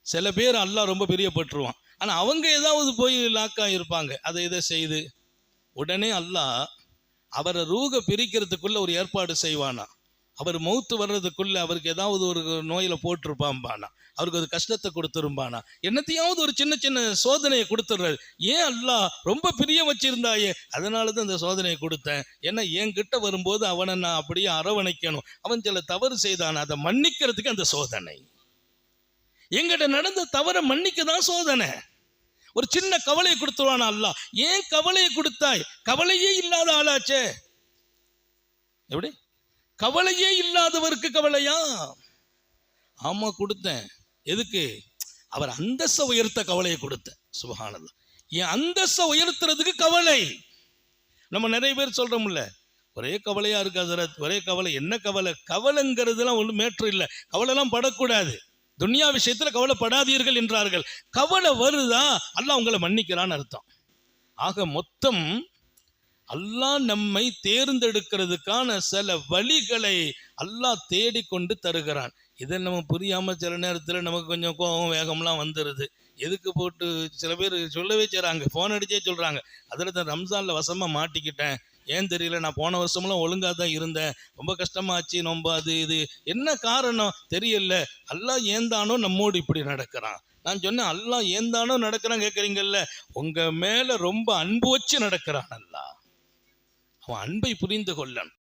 சில பேர் அல்லாஹ் ரொம்ப பிரியப்பட்டுருவான். ஆனால் அவங்க ஏதாவது போய் லாக்காக இருப்பாங்க, அதை இதை செய்து உடனே அல்லாஹ் அவரை ரூக பிரிக்கிறதுக்குள்ள ஒரு ஏற்பாடு செய்வானா. அவர் மௌத்து வர்றதுக்குள்ள அவருக்கு ஏதாவது ஒரு நோயில போட்டிருப்பான்பானா, அவருக்கு ஒரு கஷ்டத்தை கொடுத்துருப்பானா, என்னத்தையாவது ஒரு சின்ன சின்ன சோதனையை கொடுத்துடுறாரு. ஏன் அல்லாஹ் ரொம்ப பிரியம் வச்சிருந்தாயே, அதனால தான் இந்த சோதனையை கொடுத்தேன். ஏன்னா என்கிட்ட வரும்போது அவனை நான் அப்படியே அரவணைக்கணும். அவன் சில தவறு செய்தான், அதை மன்னிக்கிறதுக்கு அந்த சோதனை. எங்கிட்ட நடந்த தவறை மன்னிக்க தான் சோதனை. ஒரு சின்ன கவலையை கொடுத்துருவானா அல்லாஹ். ஏன் கவலையை கொடுத்தாய்? கவலையே இல்லாத ஆளாச்சே. எப்படி கவலையே இல்லாதவருக்கு கவலையா? ஆமா கொடுத்தேன். எதுக்கு? அவர் அந்தஸ்தை உயர்த்த கவலையை கொடுத்தேன். சுப்ஹானல்லாஹ். என் அந்தஸ்தை உயர்த்துறதுக்கு கவலை. நம்ம நிறைய பேர் சொல்றோம்ல, ஒரே கவலையா இருக்கு ஹஜ்ரத், ஒரே கவலை. என்ன கவலை? கவலைங்கிறதுலாம் ஒன்றும் மேட்ரு இல்லை. கவலைலாம் படக்கூடாது. துன்யா விஷயத்துல கவலைப்படாதீர்கள் என்றார்கள். கவலை வருதா, அல்லாஹ் உங்களை மன்னிக்கிறான்னு அர்த்தம். ஆக மொத்தம் அல்லாஹ் நம்மை தேர்ந்தெடுக்கிறதுக்கான சில வழிகளை அல்லாஹ் தேடிக்கொண்டு தருகிறான். இதை நம்ம புரியாம சில நேரத்தில் நமக்கு கொஞ்சம் கோபம் வேகம்லாம் வந்துடுது. எதுக்கு போட்டு சில பேர் சொல்லவே செய்கிறாங்க, ஃபோன் அடிச்சே சொல்கிறாங்க, அதில் தான் ரம்ஜானில் வசமாக மாட்டிக்கிட்டேன், ஏன் தெரியல, நான் போன வருஷமெல்லாம் ஒழுங்காக தான் இருந்தேன், ரொம்ப கஷ்டமாச்சு, ரொம்ப அது இது என்ன காரணம் தெரியல, அல்லாஹ் ஏந்தானோ நம்மோடு இப்படி நடக்கிறான். நான் சொன்னேன், அல்லாஹ் ஏந்தானோ நடக்கிறான் கேட்குறீங்கல்ல, உங்கள் மேலே ரொம்ப அன்பு வச்சு நடக்கிறான் அல்லாஹ். அவன் அன்பை புரிந்து கொள்ளணும்.